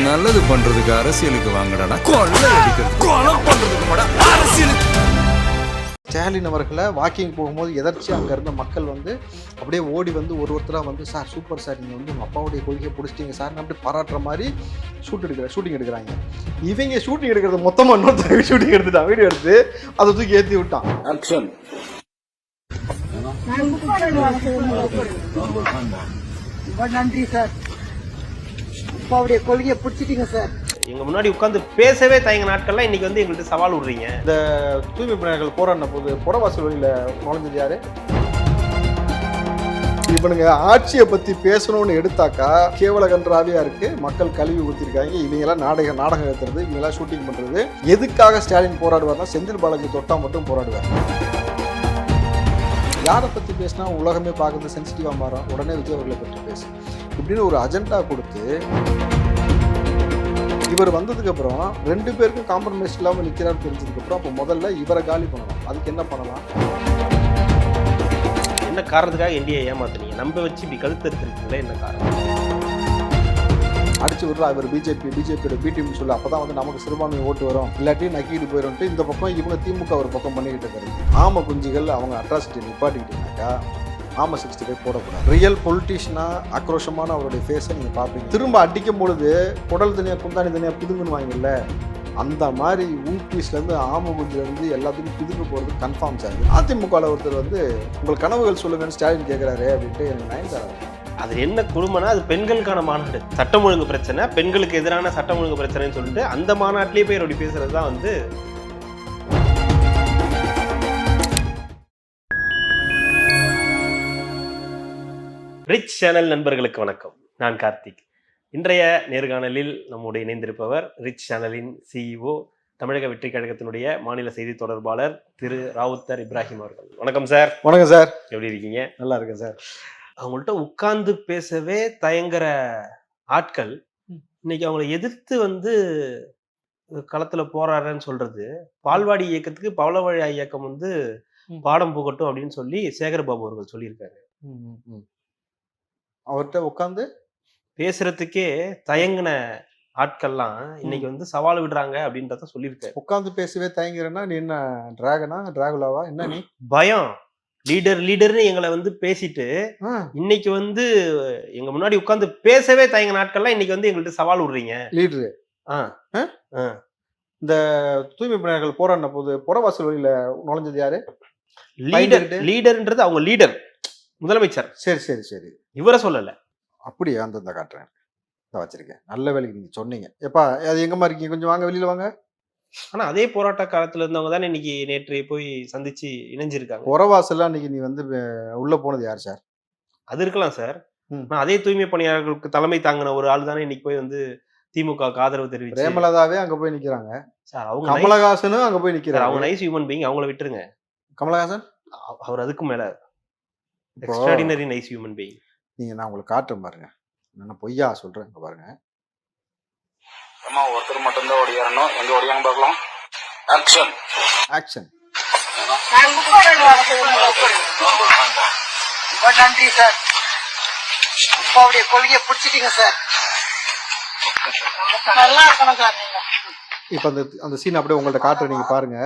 நல்லது பண்றதுக்கு அரசியலுக்கு வாங்கடா, கொள்ளை அடிக்கிறது கொலை பண்றதுக்கு அரசியலுக்கு. ஸ்டாலின் அவர்களை வாக்கிங் போகும்போது எதர்ச்சி அங்கே இருந்த மக்கள் வந்து அப்படியே ஓடி வந்து ஒருத்தராக வந்து சார் சூப்பர் சார் நீங்கள் வந்து உங்கள் அப்பாவுடைய கொள்கையை பிடிச்சிட்டீங்க சார் அப்படி பாராட்டுற மாதிரி ஷூட்டிங் எடுக்கிறாங்க. இவங்க ஷூட்டிங் எடுக்கிறது மொத்தமாக இன்னொருத்தர் ஷூட்டிங் எடுத்துட்டான், வீடியோ எடுத்து அதை தூக்கி ஏற்றி விட்டான். ஆக்ஷன். நன்றி சார், அப்பாவுடைய கொள்கையை பிடிச்சிட்டீங்க சார். எங்க முன்னாடி உட்காந்து பேசவே தயங்க நாட்கள்லாம் இன்னைக்கு வந்து எங்கள்கிட்ட சவால் விடுறீங்க. இந்த தூய்மை பணியாளர்கள் போராடின போது புறவாசல் வழியில் நுழைஞ்சது யாரு? இவனுங்க ஆட்சியை பத்தி பேசணும்னு எடுத்தாக்கா கேவல கன்றாவியா இருக்கு. மக்கள் கழுவி ஊத்திருக்காங்க. இவங்கெல்லாம் நாடகம் எடுத்துறது, இவங்கெல்லாம் ஷூட்டிங் பண்றது. எதுக்காக ஸ்டாலின் போராடுவார்னா செந்தில் பாலாஜி தொட்டா மட்டும் போராடுவார். யாரை பத்தி பேசினா உலகமே பார்க்கறது சென்சிட்டிவா மாறும், உடனே விஜய் அவர்களை பற்றி பேசு இப்படின்னு ஒரு அஜெண்டா கொடுத்து இவர் வந்ததுக்கு அப்புறம் 2 பேருக்கும் காம்ப்ரமைஸ் இல்லாமல் நிற்கிறார் தெரிஞ்சதுக்கு அப்புறம் அப்போ முதல்ல இவரை காலி பண்ணலாம். அதுக்கு என்ன பண்ணலாம்? என்ன காரணத்துக்காக என்டிஏ ஏமாத்துனீங்க? நம்ப வச்சு இப்படி கழுத்து எடுத்துருக்கீங்களே, என்ன காரணம்? அடிச்சு விடுறா இவர் பிஜேபியோட பிடிஎம் சொல்லு, அப்பதான் வந்து நமக்கு சிறுபான்மை ஓட்டு வரும், இல்லாட்டி நக்கிட்டு போயிடும்ட்டு இந்த பக்கம் இவங்க திமுக ஒரு பக்கம் பண்ணிக்கிட்டு இருக்காரு. ஆம குஞ்சுகள் அவங்க அட்ராசிட்டி நிப்பாட்டிக்கிட்டீங்கன்னாக்கா ஆமா 65 போடக்கூடாது. ரியல் பொலிட்டிஷியனா ஆக்ரோஷமான அவருடைய ஃபேஸை நீங்கள் பார்ப்பீங்க. திரும்ப அடிக்கும் பொழுது குடல் தனியாக குந்தாணி தனியாக பிதுங்குன்னு வாங்கல, அந்த மாதிரி ஊபீஸ்லேருந்து ஆமகுஞ்சிலேருந்து எல்லாத்துக்கும் பிதுங்க போகிறது கன்ஃபார்ம் சார். அதிமுகவில் ஒருத்தர் வந்து உங்கள் கனவுகள் சொல்லுங்கன்னு ஸ்டாலின் கேட்குறாரு அப்படின்ட்டு எனக்கு நயன்தாரா. அது என்ன குழுமனா, அது பெண்களுக்கான மாநாடு. சட்டம் ஒழுங்கு பிரச்சனை, பெண்களுக்கு எதிரான சட்டம் ஒழுங்கு பிரச்சனைன்னு சொல்லிட்டு அந்த மாநாட்டிலேயே போய் அப்படி பேசுறது தான் வந்து. ரிச் சேனல் நண்பர்களுக்கு வணக்கம். நான் கார்த்திக். இன்றைய நேர்காணலில் நம்முடைய இணைந்திருப்பவர் ரிச் சேனலின் சிஇஓ, தமிழக வெற்றி கழகத்தினுடைய மாநில செய்தி தொடர்பாளர் திரு ராவுத்தர் இப்ராஹிம் அவர்கள். வணக்கம் சார். வணக்கம் சார். எப்படி இருக்கீங்க? நல்லா இருக்கேன் சார். அவங்கள்ட்ட உட்கார்ந்து பேசவே தயங்குற ஆட்கள் இன்னைக்கு அவங்கள எதிர்த்து வந்து களத்துல போராடுறேன்னு சொல்றது, பால்வாடி இயக்கத்துக்கு பவளவழி இயக்கம் வந்து பாடம் புகட்டும் அப்படின்னு சொல்லி சேகர்பாபு அவர்கள் சொல்லியிருக்காரு. அவர்கிட்ட உட்காந்து பேசுறதுக்கே தயங்கின ஆட்கள்லாம் இன்னைக்கு வந்து சவால் விடுறாங்க அப்படின்றத சொல்லியிருக்காரு. உட்காந்து பேசவே தயங்குறேன்னா நீ என்ன டிராகனா டிராகுலாவா என்ன? நீ பயம் லீடர்னு எங்களை வந்து பேசிட்டு இன்னைக்கு வந்து எங்க முன்னாடி உட்காந்து பேசவே தயங்க நாட்கள்லாம் இன்னைக்கு வந்து எங்கள்கிட்ட சவால் விடுறீங்க. லீடரு இந்த தூய்மை பணியாளர்கள் போராடின போது புறவாசல் வழியில நுழைஞ்சது யாரு? லீடர்ன்றது அவங்க லீடர் முதலமைச்சர். சரி சரி சரி, இவரை சொல்லல. அப்படியா? அந்த காட்டுறேன், வச்சிருக்கேன். நல்ல வேலைக்கு நீங்க சொன்னீங்க. எப்பா அது எங்கம்மா இருக்கீங்க, கொஞ்சம் வாங்க வெளியில வாங்க. ஆனா அதே போராட்ட காலத்துல இருந்தவங்க தானே இன்னைக்கு நேற்று போய் சந்திச்சு இணைஞ்சிருக்காங்க. புறவாசல்லாம் இன்னைக்கு நீ வந்து உள்ள போனது யார் சார்? அது இருக்கலாம் சார். நான் அதே தூய்மை பணியாளர்களுக்கு தலைமை தாங்கின ஒரு ஆள் தானே இன்னைக்கு போய் வந்து திமுக ஆதரவு தெரிவிச்சு. பிரேமலதாவே அங்க போய் நிக்கிறாங்க சார். அவங்க கமலஹாசனும் அங்க போய் நிக்கிறாங்க. அவங்க நைஸ் ஹியூமன் பீயிங், அவங்கள விட்டுருங்க. கமலஹாசன் அவர் அதுக்கு மேல எக்ஸ்ட்ராடினரி நைஸ் ஹியூமன் பீயிங். நீங்க நான் உங்களுக்கு காட்டுறேன் பாருங்க, நான் பொய்யா சொல்றேன் பாருங்க. ஒருத்தர் மட்டும்தான் ஓடியாரணும், எங்க ஓடியாங்க பார்க்கலாம். ஆக்ஷன். ஆக்ஷன். நன்றி சார், அப்பாவுடைய கொள்கையை பிடிச்சிட்டீங்க சார். நல்லா இருக்கணும் சார். இப்ப அந்த சீன் அப்படியே உங்கள்ட்ட காட்டுற, நீங்க பாருங்க.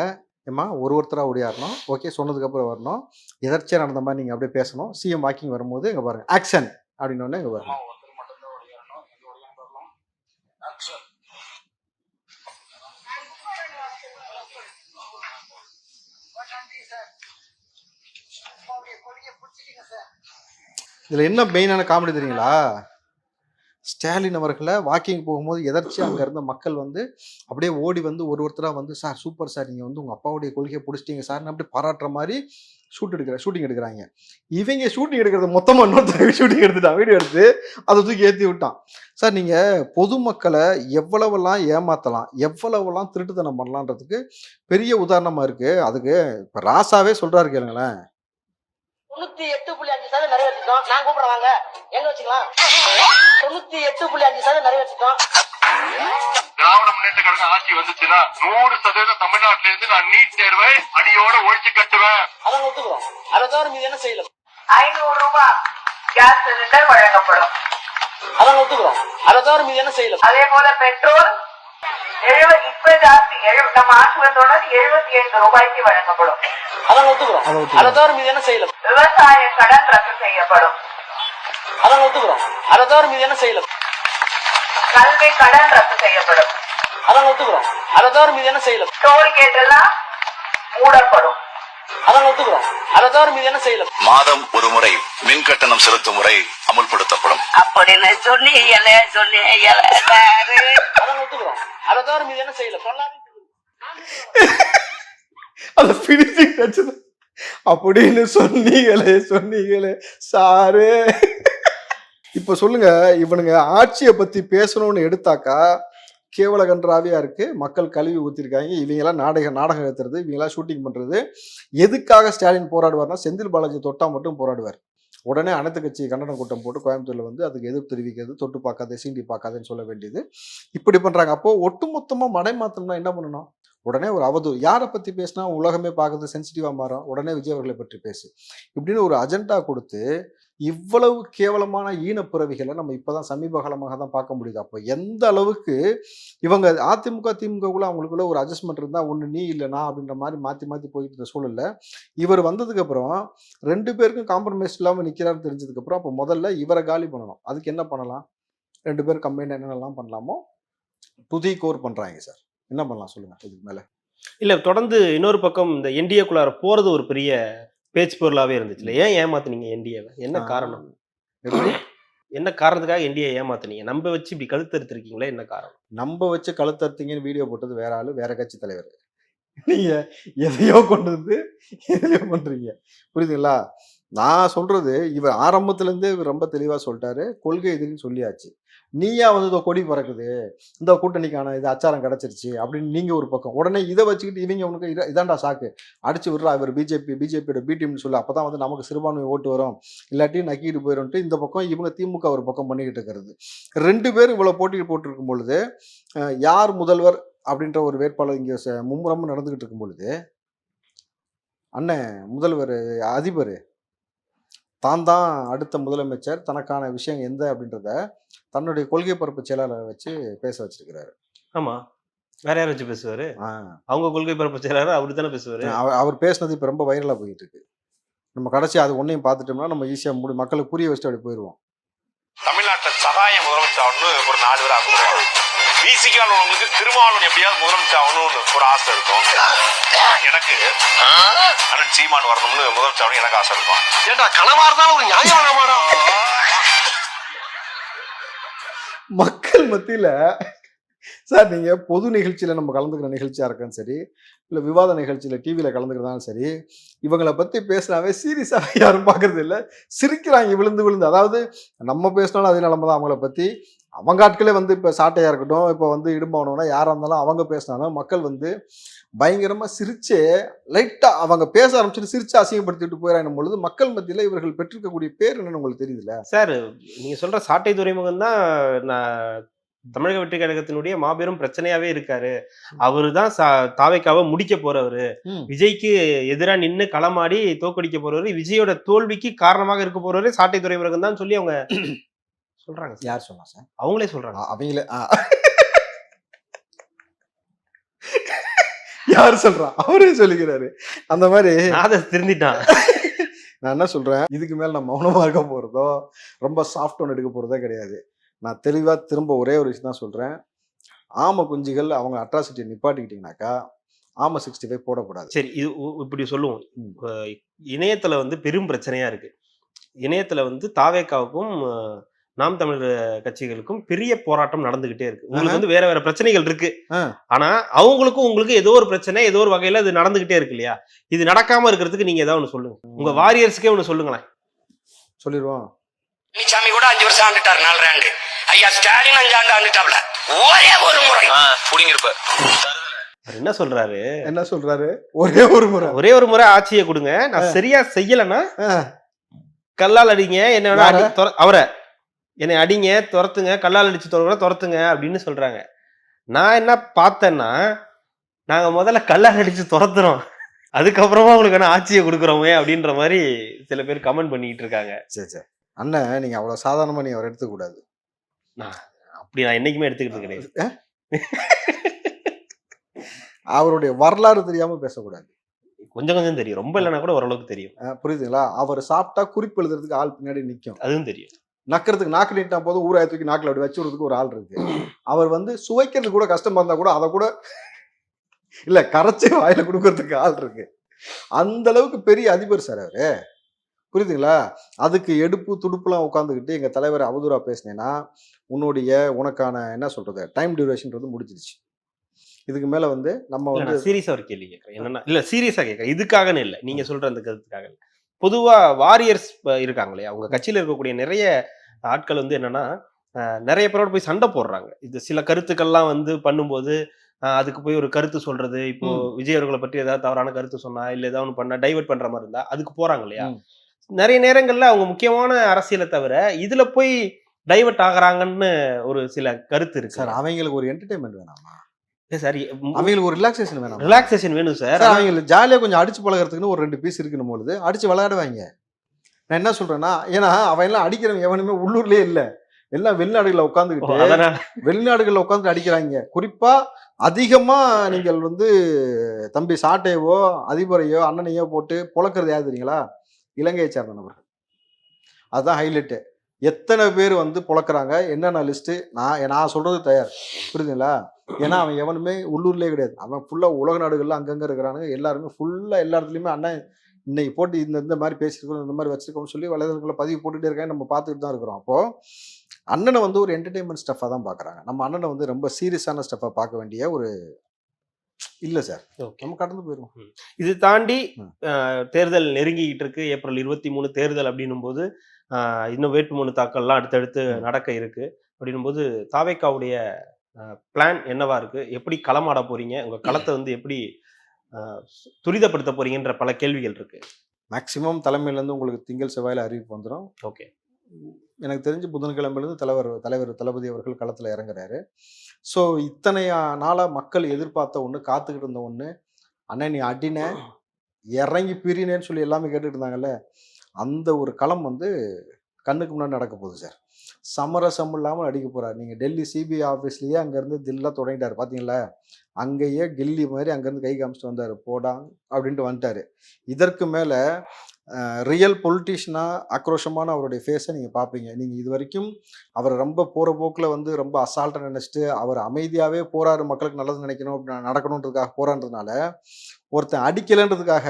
ஏமா ஒருத்தரா ஓடியாரணும், ஓகே சொன்னதுக்கு அப்புறம் வரணும், எதர்ச்சியா நடந்த மாதிரி நீங்க அப்படியே பேசணும். சிஎம் வாக்கிங் வரும்போது இங்க பாருங்க ஆக்ஷன் அப்படின்னு ஒண்ணு இங்க பாருங்க. இதுல என்ன மெயினான காமெடி தெரியுங்களா? ஸ்டாலின் அவர்களை வாக்கிங் போகும்போது எதர்ச்சி அங்க இருந்த மக்கள் வந்து அப்படியே ஓடி வந்து ஒருத்தரா வந்து சார் சூப்பர் சார் நீங்க வந்து உங்க அப்பாவுடைய கொள்கையை பிடிச்சிட்டீங்க சார் அப்படி பாராட்டுற மாதிரி ஷூட்டிங் எடுக்கிறாங்க. இவங்க ஷூட்டிங் எடுக்கிறது மொத்தமா இன்னொருத்தர் ஷூட்டிங் எடுத்துட்டான், வீடியோ எடுத்து அதை தூக்கி ஏற்றி விட்டான். சார் நீங்க பொதுமக்களை எவ்வளவெல்லாம் ஏமாத்தலாம், எவ்வளவெல்லாம் திருட்டுத்தனம் பண்ணலான்றதுக்கு பெரிய உதாரணமா இருக்கு. அதுக்கு இப்ப ராசாவே சொல்றாரு கேளுங்களேன். 98.5% நிறைவேற்றிட்டோம். நான் கூப்பிடுறாங்க எங்க வச்சுக்கலாம். 98.5% நிறைவேற்றிட்டோம். திராவிட முன்னேற்ற கழக ஆட்சி வந்துச்சுன்னா 100% தமிழ்நாட்டில இருந்து நான் நீட் தேர்வை அடியோட ஒழிச்சு கட்டுவேன். அதான் ஒத்துக்கிறோம். அதை தவிர மீது என்ன செய்யலாம்? 500 ரூபாய் கேஸ் சிலிண்டர் வழங்கப்படும். அதான் ஒத்துக்கிறோம். அதை தவிர மீது என்ன செய்யல? அதே போல பெட்ரோல் இப்ப ஜாஸ்தி நம்ம ஆட்சி வந்தோட 75 ரூபாய்க்கு வழங்கப்படும். அதான் ஒத்துக்கிறோம். அதை தவிர மீது என்ன செய்யல? விவசாய கடன் ரத்து செய்யப்படும். அதான் ஒத்துக்கிறோம். அதை தவிர மீது என்ன செய்யல? கல்வி கடன் ரத்து செய்யப்படும். அதான் ஒத்துக்கிறோம். அதை தவிர மீது என்ன செய்யல? டோல்கேட் எல்லாம் மூடப்படும். அதான் ஒத்துக்கிறோம். அதை தவிர மீது என்ன செய்யல? மாதம் ஒரு முறை மின் கட்டணம் செலுத்தும் முறை அமுல்படுத்தப்படும். அப்படின்னு சொன்னீங்களே அதான் ஒத்துக்கிறோம். அதை தவிர மீது என்ன செய்யல? சொல்லாதே. அந்த பினிஷிங் டச் அப்படின்னு சொன்னீங்களே சாரு. இப்ப சொல்லுங்க, இவனுங்க ஆட்சியை பத்தி பேசணும்னு எடுத்தாக்கா கேவல கன்றாவியா இருக்கு. மக்கள் கழுவி ஊத்திருக்காங்க. இவங்கெல்லாம் நாடகம் ஏத்துறது, இவங்கெல்லாம் ஷூட்டிங் பண்றது. எதுக்காக ஸ்டாலின் போராடுவார்னா செந்தில் பாலாஜி தொட்டா மட்டும் போராடுவார். உடனே அனைத்து கட்சி கண்டன கூட்டம் போட்டு கோயம்புத்தூர்ல வந்து அதுக்கு எதிர்ப்பு தெரிவிக்கிறது, தொட்டு பார்க்காத சீண்டி பார்க்காதன்னு சொல்ல வேண்டியது இப்படி பண்றாங்க. அப்போ ஒட்டுமொத்தமா மடைமாத்தம்னா என்ன பண்ணணும்? உடனே ஒரு அவதூறு யாரை பத்தி பேசினா உலகமே பார்க்கறது சென்சிட்டிவா மாறும், உடனே விஜய் அவர்களை பற்றி பேசு இப்படின்னு ஒரு அஜெண்டா கொடுத்து இவ்வளவு கேவலமான ஈனப்பிறவிகளை நம்ம இப்பதான் சமீப காலமாக தான் பார்க்க முடியுது. அப்போ எந்த அளவுக்கு இவங்க அதிமுக திமுகக்குள்ள அவங்களுக்குள்ள ஒரு அட்ஜஸ்ட்மெண்ட் இருந்தா ஒண்ணு நீ இல்லைனா அப்படின்ற மாதிரி மாத்தி மாத்தி போயிட்டு இருந்த சூழல்ல இவர் வந்ததுக்கு அப்புறம் 2 பேருக்கும் காம்ப்ரமைஸ் இல்லாம நிக்கிறாருன்னு தெரிஞ்சதுக்கு அப்புறம் அப்போ முதல்ல இவரை காலி பண்ணணும். அதுக்கு என்ன பண்ணலாம்? 2 பேரும் கம்பைன் என்னென்னலாம் பண்ணலாமோ புதிய கோர் பண்றாங்க சார். என்ன பண்ணலாம் சொல்லுங்க இதுக்கு மேல? இல்ல தொடர்ந்து இன்னொரு பக்கம் இந்த என்டிஏக்குள்ளார போறது ஒரு பெரிய பேச்சு பொருளாவே இருந்துச்சுல. ஏன் ஏமாத்துனீங்க என்டிஏவை? என்ன காரணம்? என்ன காரணத்துக்காக என்டிஏ ஏமாத்துனீங்க? நம்ப வச்சு இப்படி கழுத்தறுத்திருக்கீங்களே, என்ன காரணம்? நம்ப வச்சு கழுத்தறுத்தீங்கன்னு வீடியோ போட்டது வேற ஆளு, வேற கட்சி தலைவர். நீங்க எதையோ கொண்டு வந்து எதையோ பண்றீங்க, புரியுதுங்களா? நான் சொல்றது இவர் ஆரம்பத்துல இருந்தே ரொம்ப தெளிவா சொல்லிட்டாரு, கொள்கை எதிரின்னு சொல்லியாச்சு. நீயா வந்து இதோ கொடி பறக்குது, இந்த கூட்டணிக்கான இது அச்சாரம் கிடைச்சிருச்சு அப்படின்னு நீங்க ஒரு பக்கம், உடனே இதை வச்சுக்கிட்டு இவங்க உனக்கு இதாண்டா சாக்கு அடிச்சு விடுறா இவர் பிஜேபியோட பி டீம்னு சொல்லு, அப்பதான் வந்து நமக்கு சிறுபான்மை ஓட்டு வரும், இல்லாட்டி நக்கிட்டு போயிடும்ட்டு இந்த பக்கம் இவங்க திமுக ஒரு பக்கம் பண்ணிக்கிட்டு இருக்கிறது. 2 பேரும் இவ்வளவு போட்டி போட்டிருக்கும் பொழுது யார் முதல்வர் அப்படின்ற ஒரு வேட்பாளர் இங்க மும்முரமும் நடந்துகிட்டு இருக்கும் பொழுது அண்ணன் முதல்வர் அதிபர் தான் அடுத்த முதலமைச்சர், தனக்கான விஷயம் எந்த அப்படின்றத தன்னுடைய கொள்கை பரப்பு செயலாளரை வச்சு பேச வச்சிருக்கிறாரு. ஆமா, வேற யாரும் வச்சு பேசுவாரு? அவங்க கொள்கை பரப்பு செயலாளர் அவரு தானே பேசுவாரு. அவர் பேசுனது இப்ப ரொம்ப வைரலா போயிட்டு இருக்கு. நம்ம கடைசி அது ஒன்னையும் பார்த்துட்டோம்னா நம்ம ஈஸியா மக்களுக்கு புரிய வச்சுட்டு அப்படி போயிடுவோம். தமிழ்நாட்டில் சகாய முதலமைச்சர் ஆகணும்னு ஒரு 4 பேர் ஆசைப்படுவாங்க. விசிகால் உங்களுக்கு திருமாவளவன் எப்படியாவது முதலமைச்சர் ஆகணும்னு ஒரு ஆசை இருக்கும். எனக்கு அண்ணன் சீமான் வரணும்னு முதலமைச்சர் ஆகணும் எனக்கு ஆசை இருக்கும். ஏன்டா கனவா இருந்தாலும் ஒரு நியாயம் வர மாட்டோம். மக்கள் மத்தியில சார் நீங்க பொது நிகழ்ச்சியில நம்ம கலந்துக்கிற நிகழ்ச்சியா இருக்கான்னு சரி, இல்ல விவாத நிகழ்ச்சியில டிவியில கலந்துக்கிறதாலும் சரி, இவங்களை பத்தி பேசினாவே சீரியஸாக யாரும் பாக்குறது இல்லை, சிரிக்கிறாங்க விழுந்து விழுந்து. அதாவது நம்ம பேசினாலும் அதே நிலைமை தான். அவங்கள பத்தி அவங்க ஆட்களே வந்து இப்ப சாட்டையா இருக்கட்டும், இப்ப வந்து இடும்பாவனோட யாரா இருந்தாலும் அவங்க பேசினாலும் மக்கள் வந்து பயங்கரமா சிரிச்சே லைட்டா அவங்க பேச ஆரம்பிச்சுட்டு சிரிச்சு அசிங்கப்படுத்திட்டு போயிடும் பொழுது மக்கள் மத்தியில இவர்கள் பெற்றிருக்கக்கூடிய பேர் என்னன்னு உங்களுக்கு தெரியுதுல்ல சார்? நீங்க சொல்ற சாட்டை துறைமுகம் தான் நான் தமிழக வெற்றி கழகத்தினுடைய மாபெரும் பிரச்சனையாவே இருக்காரு. அவரு தான் தாவைக்காவை முடிக்க போறவரு, விஜய்க்கு எதிரா நின்னு களமாடி தோக்கடிக்க போறவரு, விஜயோட தோல்விக்கு காரணமாக இருக்க போறவரு சாட்டை துறைமுகம் தான் சொல்லி அவங்க சொல்றாங்க. யார் சொன்னா சார்? அவங்களே சொல்றாங்க. அவங்களே யாரு சொல்றா? அவரே சொல்லிக்கிறாரு. அந்த மாதிரி அதை திருந்திட்டான். நான் என்ன சொல்றேன், இதுக்கு மேல நான் மௌனமா இருக்க போறதோ ரொம்ப சாஃப்ட் ஒன் எடுக்க போறதே கிடையாது. நான் தெளிவா திரும்ப ஒரே ஒரு விஷயம் தான் சொல்றேன். ஆம குஞ்சுகள் அவங்க அட்ராசிட்டியை நிப்பாட்டிக்கிட்டீங்கன்னாக்கா ஆம 65 போடக்கூடாது. சரி, இது இப்படி சொல்லுவோம். இணையத்துல வந்து பெரும் பிரச்சனையா இருக்கு. இணையத்துல வந்து தாவேக்காவுக்கும் நாம் தமிழர் கட்சிகளுக்கும் பெரிய போராட்டம் நடந்துகிட்டே இருக்கு. உங்களுக்கு வந்து வேற வேற பிரச்சனைகள் இருக்கு, ஆனா அவங்களுக்கும் உங்களுக்கு ஏதோ ஒரு பிரச்சனை ஏதோ ஒரு வகையில இது நடந்துகிட்டே இருக்கு இல்லையா? இது நடக்காம இருக்கிறதுக்கு நீங்க ஏதாவது ஒண்ணு சொல்லுங்க. உங்க வாரியர்ஸ்க்கே ஒண்ணு சொல்லுங்களேன். சொல்லிடுவோம். சாமி கூட 5 வருஷம் ஆண்டுட்டார், 4 ஆண்டு. ஐயா ஸ்டாலின் 5 ஆண்டு ஆண்டுட்டாப்ல. ஒரே ஒரு முறை புடிங்கிருப்ப. என்ன சொல்றாரு? ஒரே ஒரு முறை ஆட்சியை கொடுங்க, நான் சரியா செய்யலன்னா கல்லால் அடிங்க, என்ன அவரை என்னை அடிங்க, துரத்துங்க, கல்லால் அடிச்சு துரத்துங்க அப்படின்னு சொல்றாங்க. நான் என்ன பார்த்தேன்னா, நாங்க முதல்ல கல்லால் அடிச்சு துரத்துறோம், அதுக்கப்புறமா உங்களுக்கு என்ன ஆட்சியை கொடுக்குறோமே அப்படின்ற மாதிரி சில பேர் கமெண்ட் பண்ணிட்டு இருக்காங்க. சரி அண்ணன், நீங்க அவ்வளவு சாதாரணமா நீ அவர் எடுத்துக்கூடாது. அப்படி நான் என்னைக்குமே எடுத்துக்கிட்டு கிடையாது. அவருடைய வரலாறு தெரியாம பேசக்கூடாது. கொஞ்சம் கொஞ்சம் தெரியும், ரொம்ப இல்லைன்னா கூட ஓரளவுக்கு தெரியும். புரியுதுங்களா? அவர் சாப்பிட்டா குறிப்பு எழுதுறதுக்கு ஆள் பின்னாடி நிற்கும். அதுவும் தெரியும். நக்கிறதுக்கு நாக்கு நீட்டா போதும், ஊராய தூக்கி நாக்கில் அப்படி வச்சு விடுறதுக்கு ஒரு ஆள் இருக்கு. அவர் வந்து சுவைக்கிறதுக்கு கூட கஷ்டமா இருந்தா கூட அதை கூட இல்ல கரைச்சி வாயில கொடுக்கறதுக்கு ஆள் இருக்கு. அந்த அளவுக்கு பெரிய அதிபர் சார் அவரு. புரியுதுங்களா? அதுக்கு எடுப்பு துடுப்புலாம் உட்காந்துக்கிட்டு எங்க தலைவர் அவதூறா பேசினேன்னா உனக்கான என்ன சொல்றது டைம் டியூரேஷன்றது முடிஞ்சிருச்சு. இதுக்கு மேல வந்து நம்ம வந்து சீரியஸா ஒரு கேள்வி கேட்கறேன். என்னன்னா இல்ல சீரியஸா கேட்கறேன், இதுக்காகன்னு இல்லை, நீங்க சொல்ற அந்த கருத்துக்காக இல்லை. பொதுவா வாரியர்ஸ் இருக்காங்க இல்லையா, அவங்க கட்சியில இருக்கக்கூடிய நிறைய ஆட்கள் வந்து என்னன்னா நிறைய பேரோட போய் சண்டை போடுறாங்க. இது சில கருத்துக்கள்லாம் வந்து பண்ணும்போது அதுக்கு போய் ஒரு கருத்து சொல்றது, இப்போ விஜய் அவர்களை பற்றி ஏதாவது தவறான கருத்து சொன்னா இல்ல ஏதாவது ஒன்று பண்ணா டைவர்ட் பண்ற மாதிரி இருந்தா அதுக்கு போறாங்க இல்லையா. நிறைய நேரங்கள்ல அவங்க முக்கியமான அரசியலை தவிர இதுல போய் டைவர்ட் ஆகுறாங்கன்னு ஒரு சில கருத்து இருக்கு சார். அவங்களுக்கு ஒரு என்டர்டைன்மெண்ட் வேணாமா சார்? அவங்களுக்கு ஒரு ரிலாக்ஸேஷன் வேணும். ரிலாக்ஸேஷன் வேணும் சார். அவங்களுக்கு ஜாலியா கொஞ்சம் அடிச்சு பழகிறதுக்குன்னு ஒரு 2 பீஸ் இருக்கணும் பொழுது அடிச்சு விளையாடுவாங்க. நான் என்ன சொல்றேன்னா, ஏன்னா அவன் எல்லாம் அடிக்கிறவன் எவனுமே உள்ளூர்லயே இல்ல, எல்லாம் வெளிநாடுகளில் உட்காந்துக்கிட்டு வெளிநாடுகளில் உட்காந்துட்டு அடிக்கிறாங்க. குறிப்பா அதிகமா நீங்கள் வந்து தம்பி சாட்டையவோ அதிபரையோ அண்ணனையோ போட்டு பொழக்கிறது யாரு தெரியுங்களா? இலங்கையை சேர்ந்த நபர்கள். அதுதான் ஹைலைட்டு. எத்தனை பேர் வந்து பொழக்கிறாங்க, என்னென்ன லிஸ்ட்டு நான் சொல்றது தயார். புரியுதுங்களா? ஏன்னா அவன் எவனுமே உள்ளூர்லேயே கிடையாது, அவன் ஃபுல்லாக உலக நாடுகள்லாம் அங்கங்கே இருக்கிறானுங்க. எல்லாருமே ஃபுல்லாக எல்லா இடத்துலையுமே அண்ணன் இன்னைக்கு போட்டு இந்த மாதிரி பேசியிருக்கோம், இந்த மாதிரி வச்சிருக்கோம்னு சொல்லி வலைதளங்களை பதிவு போட்டுகிட்டே இருக்காங்க. நம்ம பார்த்துட்டு தான் இருக்கிறோம். அப்போது அண்ணனை வந்து ஒரு என்டர்டெயின்மெண்ட் ஸ்டஃபாக தான் பார்க்குறாங்க. நம்ம அண்ணனை வந்து ரொம்ப சீரியஸான ஸ்டஃபாக பார்க்க வேண்டிய ஒரு இல்லை சார். நம்ம கடந்து போயிடுவோம். இது தாண்டி தேர்தல் நெருங்கிக்கிட்டு இருக்கு. ஏப்ரல் 23 தேர்தல் அப்படின்னும் போது இன்னும் வேட்புமனு தாக்கல்லாம் அடுத்தடுத்து நடக்க இருக்கு. அப்படின்னும் போது தாவேக்காவுடைய பிளான் என்னவா இருக்கு? எப்படி களமாட போறீங்க? உங்க களத்தை வந்து எப்படி துரிதப்படுத்த போறீங்கன்ற பல கேள்விகள் இருக்கு. மேக்சிமம் தலைமையிலேருந்து உங்களுக்கு திங்கள் செவ்வாயில் அறிவிப்பு வந்துடும். ஓகே. எனக்கு தெரிஞ்சு புதன்கிழமையிலேருந்து தலைவர் தளபதி அவர்கள் களத்தில் இறங்குறாரு. ஸோ இத்தனை நாளாக மக்கள் எதிர்பார்த்த ஒன்று, காத்துக்கிட்டு இருந்த ஒன்று, அண்ணன் நீ அடின இறங்கி பிரினேன்னு சொல்லி எல்லாமே கேட்டுட்டு இருந்தாங்கல்ல, அந்த ஒரு களம் வந்து கண்ணுக்கு முன்னாடி நடக்க போகுது சார். சமரசம் இல்லாமல் அடிக்க போகிறார். நீங்கள் டெல்லி சிபிஐ ஆஃபீஸ்லேயே அங்கேருந்து தில்லாம் தொடங்கிட்டார் பார்த்தீங்களா? அங்கேயே கில்லி மாதிரி அங்கேருந்து கை காமிச்சிட்டு வந்தார், போடா அப்படின்ட்டு வந்துட்டார். இதற்கு மேலே ரியல் பொலிட்டிஷியனாக ஆக்ரோஷமான அவருடைய ஃபேஸை நீங்கள் பார்ப்பீங்க. நீங்கள் இது வரைக்கும் அவரை ரொம்ப போகிற போக்கில் வந்து ரொம்ப அசால்ட்டாக நினச்சிட்டு அவர் அமைதியாகவே போகிறாரு, மக்களுக்கு நல்லது நினைக்கணும் நடக்கணுன்றதுக்காக போகிறான்றதுனால ஒருத்தன் அடிக்கலைன்றதுக்காக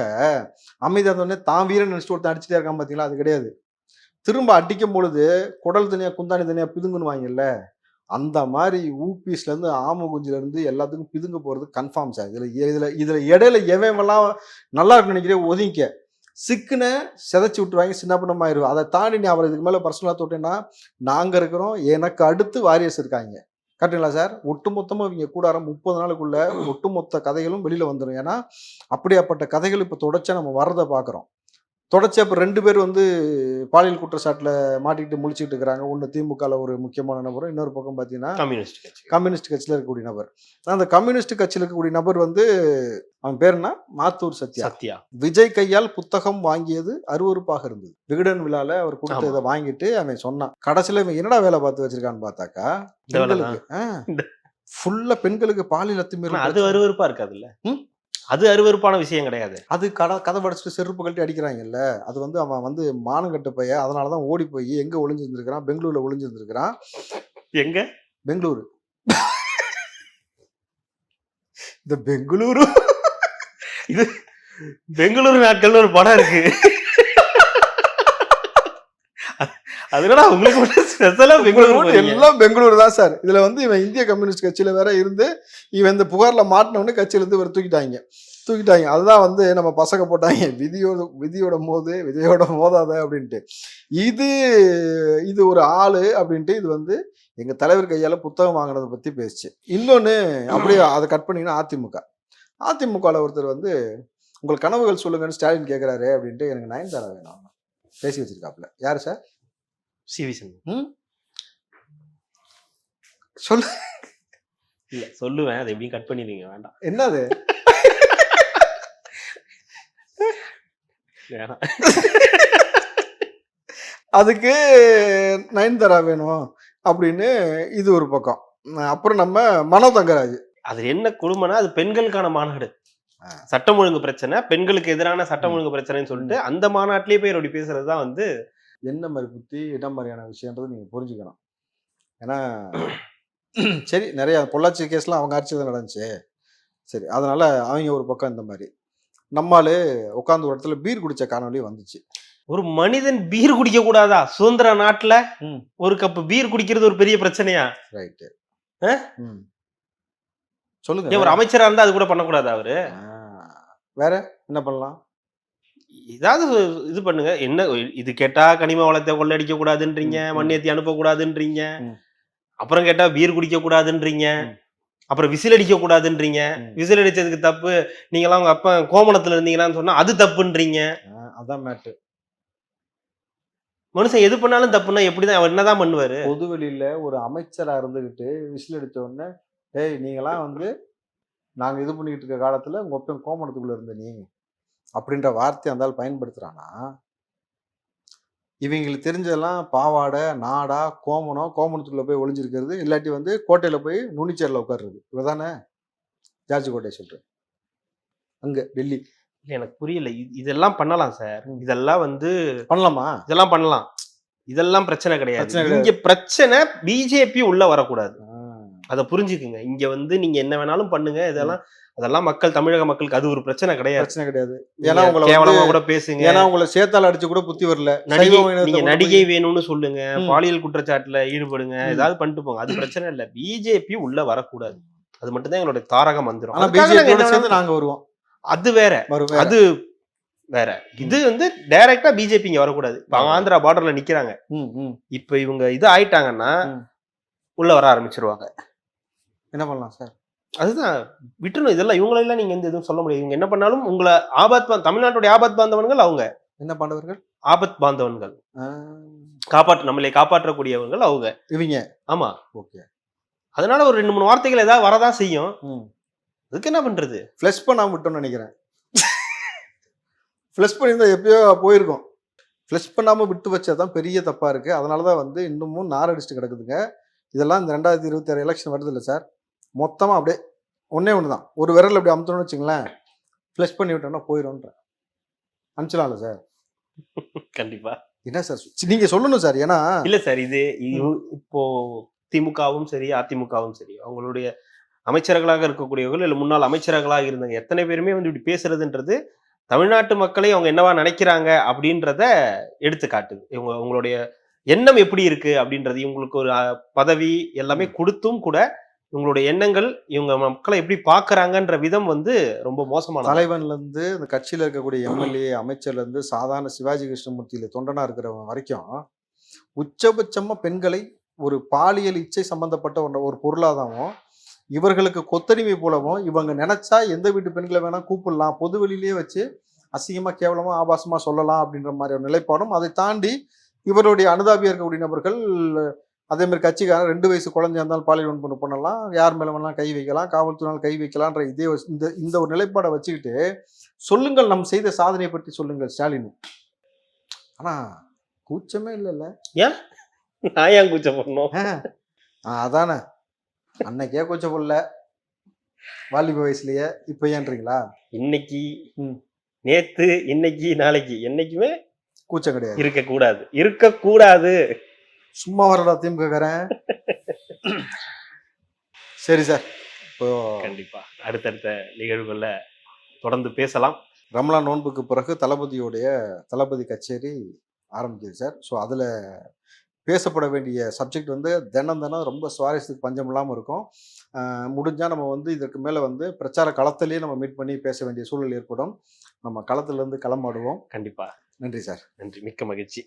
அமைதியாக இருந்தோடனே தான் வீரன் நினச்சிட்டு ஒருத்தன் அடிச்சுட்டே இருக்கான் பார்த்தீங்களா? அது கிடையாது. திரும்ப அடிக்கும் பொழுது குடல் தனியாக குந்தாணி தனியாக பிதுங்குன்னு வாங்கல, அந்த மாதிரி ஊபிஸ்லேருந்து ஆமகுஞ்சிலேருந்து எல்லாத்துக்கும் பிதுங்க போகிறது கன்ஃபார்ம் சார். இதில் இடையில எவெல்லாம் நல்லா இருக்குன்னு நினைக்கிறேன் ஒதுங்கிக்க, சிக்குன்னு சிதைச்சி விட்டுருவாங்க, சின்ன பின்னமாயிருவோம். அதை தாண்டி நீ அவரை இதுக்கு மேலே பர்சனலாக தொட்டேன்னா நாங்கள் இருக்கிறோம், எனக்கு அடுத்து வாரியர்ஸ் இருக்காங்க. கரெக்டுங்களா சார்? ஒட்டுமொத்தமாக இவங்க கூடாரம் 30 நாளுக்குள்ள ஒட்டுமொத்த கதைகளும் வெளியில் வந்துடும். ஏன்னா அப்படியாப்பட்ட கதைகள் இப்போ தொடர்ச்சியாக நம்ம வர்றதை பார்க்குறோம். தொடர்ச்சியாக இப்போ 2 பேர் வந்து பாலியல் குற்றச்சாட்டில் மாட்டிக்கிட்டு முழிச்சிட்டு இருக்கிறாங்க. ஒன்று திமுகவில் ஒரு முக்கியமான நபரும், இன்னொரு பக்கம் பார்த்தீங்கன்னா கம்யூனிஸ்ட் கட்சியில் இருக்கக்கூடிய நபர். அந்த கம்யூனிஸ்ட் கட்சியில் இருக்கக்கூடிய நபர் வந்து அவன் பேர் என்ன? மாத்தூர் சத்யா. விஜய் கையால் புத்தகம் வாங்கியது அருவருப்பாக இருந்தது. விகடன் விழாவில் அவர் கொடுத்த இதை வாங்கிட்டு அவன் சொன்னான். கடைசியில் இவன் என்னடா வேலை பார்த்து வச்சிருக்கான்னு பார்த்தாக்கா ஃபுல்லாக பெண்களுக்கு பாலியல் அத்துமீறல். அது அருவருப்பா இருக்காதுல்ல? அது அருவருப்பான விஷயம் கிடையாது. அது கதை படிச்சுட்டு செருப்பு கழட்டி அடிக்கிறாங்கல்ல, அது வந்து அவன் வந்து மானங்கட்ட பைய. அதனால தான் ஓடி போய் எங்கே ஒளிஞ்சிருந்துருக்கிறான்? பெங்களூரில் ஒளிஞ்சிருந்துருக்கிறான். எங்க? பெங்களூரு. இந்த பெங்களூரு இது பெங்களூரு நாட்கள்னு ஒரு படம் இருக்கு. அதனால உங்களுக்கு ஸ்பெஷலா பெங்களூரு எல்லாம் பெங்களூரு தான் சார். இதுல வந்து இவன் இந்திய கம்யூனிஸ்ட் கட்சியில வேற இருந்து இவன் இந்த புகார்ல மாட்டினவொன்னு கட்சியிலேருந்து இவர் தூக்கிட்டாங்க. அதுதான் வந்து நம்ம பசங்க போட்டாங்க, விதியோட மோதாத அப்படின்ட்டு. இது ஒரு ஆளு அப்படின்ட்டு இது வந்து எங்க தலைவர் கையால புத்தகம் வாங்கினதை பத்தி பேசிச்சு. இன்னொன்னு அப்படியே அதை கட் பண்ணிங்கன்னா அதிமுகவில் ஒருத்தர் வந்து உங்கள் கனவுகள் சொல்லுங்கன்னு ஸ்டாலின் கேட்கிறாரு அப்படின்ட்டு எனக்கு நயன்தாரா வேணும் பேசி வச்சிருக்காப்புல. யாரு சார்? சொல்லு. இல்ல சொல்லுவேன், அதை எப்படியும் கட் பண்ணிடுவீங்க, வேண்டாம். என்னது? அதுக்கு நயன்தாரா வேணும், அப்படின்னு இது ஒரு பக்கம். அப்புறம் நம்ம மனோ தங்கராஜ். அது என்ன கொடுமைனா அது பெண்களுக்கான மாநாடு. சட்டம் ஒழுங்கு பிரச்சனை, பெண்களுக்கு எதிரான சட்டம் ஒழுங்கு பிரச்சனைன்னு சொல்லிட்டு அந்த மாநாட்டிலேயே போய் அப்படி பேசுறதுதான் வந்து என்ன மாதிரி புத்தி, என்ன மாதிரியான விஷயன்றது நீங்க புரிஞ்சுக்கணும். ஏன்னா சரி, நிறைய பொள்ளாச்சி கேஸ்லாம் அவங்க ஆட்சி தான் நடந்துச்சு. சரி, அதனால அவங்க ஒரு பக்கம் இந்த மாதிரி. நம்மால் உட்காந்து ஒரு இடத்துல பீர் குடிச்ச காணொலி வந்துச்சு. ஒரு மனிதன் பீர் குடிக்க கூடாதா? சுதந்திர நாட்டுல ஒரு கப் பீர் குடிக்கிறது ஒரு பெரிய பிரச்சனையா? ரைட்டு. ஒரு சொல்லுங்க. அமைச்சரா இருந்தா அது கூட பண்ணக்கூடாதா அவரு? வேற என்ன பண்ணலாம்? ஏதாவது இது பண்ணுங்க. என்ன இது கேட்டா கனிம வளத்தை கொள்ளடிக்க கூடாதுன்றீங்க, மண்ணேத்தி அனுப்ப கூடாதுன்றீங்க, அப்புறம் கேட்டா பீர் குடிக்க கூடாதுன்றீங்க, அப்புறம் விசில் அடிக்க கூடாதுன்றீங்க. விசில் அடிச்சதுக்கு தப்பு, நீங்களாம் உங்க அப்பா கோமணத்துல இருந்தீங்களான்னு சொன்னா அது தப்புன்றீங்க. அதான் மேட்டு. மனுஷன் எது பண்ணாலும் தப்புன்னா எப்படிதான், அவர் என்னதான் பண்ணுவாரு? பொதுவெளியில ஒரு அமைச்சரா இருந்துகிட்டு விசில் அடிச்ச உடனே, ஏய் நீங்களாம் வந்து நாங்க இது பண்ணிக்கிட்டு இருக்க காலத்துல உங்க ஒப்பன் கோமணத்துக்குள்ள இருந்த நீ அப்படின்ற வார்த்தை அந்தாலும் பயன்படுத்துறானா? இவங்களுக்கு தெரிஞ்சதெல்லாம் பாவாடை, நாடா, கோமணம், கோமணத்துக்குள்ள போய் ஒளிஞ்சிருக்கிறது, இல்லாட்டி வந்து கோட்டையில போய் நுனிச்சேரில் உட்கார்றது. இவதானே ஜார்ஜ் கோட்டை சொல்றேன் அங்க டெல்லி. எனக்கு புரியல. இதெல்லாம் பண்ணலாம் சார். இதெல்லாம் வந்து பண்ணலாமா? இதெல்லாம் பண்ணலாம். இதெல்லாம் பிரச்சனை கிடையாது. இங்க பிரச்சனை பிஜேபி உள்ள வரக்கூடாது. அதை புரிஞ்சுக்குங்க. இங்க வந்து நீங்க என்ன வேணாலும் பண்ணுங்க. அதெல்லாம் மக்கள், தமிழக மக்களுக்கு அது ஒரு பிரச்சனை கிடையாது. ஏன்னா உங்களை கேவலமா கூட பேசுங்க. ஏன்னா உங்களை சேத்தால அடிச்சு கூட புத்தி வரல. நீங்க நடிகை வேணும்னு சொல்லுங்க, பாலியல் குற்றச்சாட்டுல ஈடுபடுங்க, ஏதாவது பண்ணிட்டு போங்க. அது பிரச்சனை இல்ல. பிஜேபி உள்ள வரக்கூடாது. அது மட்டும் தான் எங்களுடைய தாரக மந்திரம். நாங்க வருவோம். அது வேற, அது வேற. இது வந்து டைரக்டா பிஜேபி இங்க வரக்கூடாது. ஆந்திரா பார்டர்ல நிக்கிறாங்க. இப்ப இவங்க இது ஆயிட்டாங்கன்னா உள்ள வர ஆரம்பிச்சிருவாங்க. என்ன பண்ணலாம் சார்? அதுதான் விட்டுணும். இதெல்லாம் இவங்களெல்லாம் நீங்க எதுவும் சொல்ல முடியாது. இவங்க என்ன பண்ணாலும் உங்களை தமிழ்நாட்டுடைய ஆபத் பாந்தவன்கள் அவங்க. என்ன பாண்டவர்கள்? ஆபத் பாந்தவன்கள், நம்மளை காப்பாற்றக்கூடியவர்கள் அவங்க இவங்க. ஆமா, ஓகே. அதனால ஒரு 2-3 வார்த்தைகள் ஏதாவது வரதான் செய்யும். அதுக்கு என்ன பண்றது? ஃபிளஷ் பண்ணாம விட்டோம்னு நினைக்கிறேன். ஃபிளஷ் பண்ணியிருந்தா எப்பயோ போயிருக்கோம். ஃபிளஷ் பண்ணாம விட்டு வச்சதான் பெரிய தப்பா இருக்கு. அதனாலதான் வந்து இன்னமும் நாரடிச்சுட்டு கிடக்குதுங்க. இதெல்லாம் இந்த 2026 எலெக்ஷன் வருது இல்லை சார், மொத்தமாக அப்படியே ஒன்றே ஒன்று தான். ஒரு விரல் அப்படி அமுத்தணும்னு வச்சுங்களேன், ஃப்ளஷ் பண்ணி விட்டோம்னா போயிடும்ன்ற. அனுப்பிச்சலாம்ல சார்? கண்டிப்பா. என்ன சார் நீங்க சொல்லணும் சார். ஏன்னா இல்லை சார், இது இப்போ திமுகவும் சரி அதிமுகவும் சரி அவங்களுடைய அமைச்சர்களாக இருக்கக்கூடியவர்கள் இல்லை முன்னாள் அமைச்சர்களாக இருந்தாங்க எத்தனை பேருமே வந்து இப்படி பேசுறதுன்றது தமிழ்நாட்டு மக்களை அவங்க என்னவா நினைக்கிறாங்க அப்படின்றத எடுத்து காட்டுது. உங்களுடைய எண்ணம் எப்படி இருக்கு அப்படின்றது, இவங்களுக்கு ஒரு பதவி எல்லாமே கொடுத்தும் கூட இவங்களுடைய எண்ணங்கள், இவங்க மக்களை எப்படி பாக்குறாங்கன்ற விதம் வந்து ரொம்ப மோசமான. தலைவன்ல இருந்து இந்த கட்சியில இருக்கக்கூடிய எம்எல்ஏ, அமைச்சர்ல இருந்து சாதாரண சிவாஜி கிருஷ்ணமூர்த்தியில தொண்டனா இருக்கிறவங்க வரைக்கும் உச்சபட்சமா பெண்களை ஒரு பாலியல் இச்சை சம்பந்தப்பட்ட ஒரு பொருளாதாரம், இவர்களுக்கு கொத்தடிமை போலவும் இவங்க நினைச்சா எந்த வீட்டு பெண்களை வேணா கூப்பிடலாம், பொது வெளியிலேயே வச்சு அசிங்கமா கேவலமா ஆபாசமா சொல்லலாம் அப்படின்ற மாதிரி ஒரு நிலைப்பாடும். அதை தாண்டி இவருடைய அனுதாபியா இருக்கக்கூடிய நபர்கள் அதே மாதிரி கட்சிக்காரன் 2 வயசு குழந்தையா இருந்தாலும் பாலியல் வன்கொடுமை பண்ணலாம், யார் மேல வேணாலும் கை வைக்கலாம், காவல்துறையால் கை வைக்கலான்ற இதே இந்த ஒரு நிலைப்பாடை வச்சுக்கிட்டு சொல்லுங்கள் நம் செய்த சாதனையை பற்றி சொல்லுங்கள் ஸ்டாலின். ஆனா கூச்சமே இல்லைல்ல. ஏன் நான் ஏன் கூச்சம் பண்ணணும்? அதானே அன்னைக்கே கூச்சம் போடல வாலிப வயசுலயே, இப்ப ஏன்றீங்களா? இன்னைக்கு நேத்து இன்னைக்கு நாளைக்கு என்னைக்குமே கூச்சம் கிடையாது. இருக்கக்கூடாது. சும்மா வரடா திமுககாரன். சரி சார், இப்போ கண்டிப்பா அடுத்தடுத்த நிகழ்வுகள்ல தொடர்ந்து பேசலாம். ரமலான் நோன்புக்கு பிறகு தளபதி கச்சேரி ஆரம்பிக்குது சார். ஸோ அதில் பேசப்பட வேண்டிய சப்ஜெக்ட் வந்து தினம் ரொம்ப சுவாரஸ்யத்துக்கு பஞ்சம் இல்லாமல் இருக்கும். முடிஞ்சால் நம்ம வந்து இதற்கு மேலே வந்து பிரச்சார களத்திலேயே நம்ம மீட் பண்ணி பேச வேண்டிய சூழல் ஏற்படும். நம்ம களத்திலேருந்து களமாடுவோம். கண்டிப்பா. நன்றி சார். நன்றி, மிக்க மகிழ்ச்சி.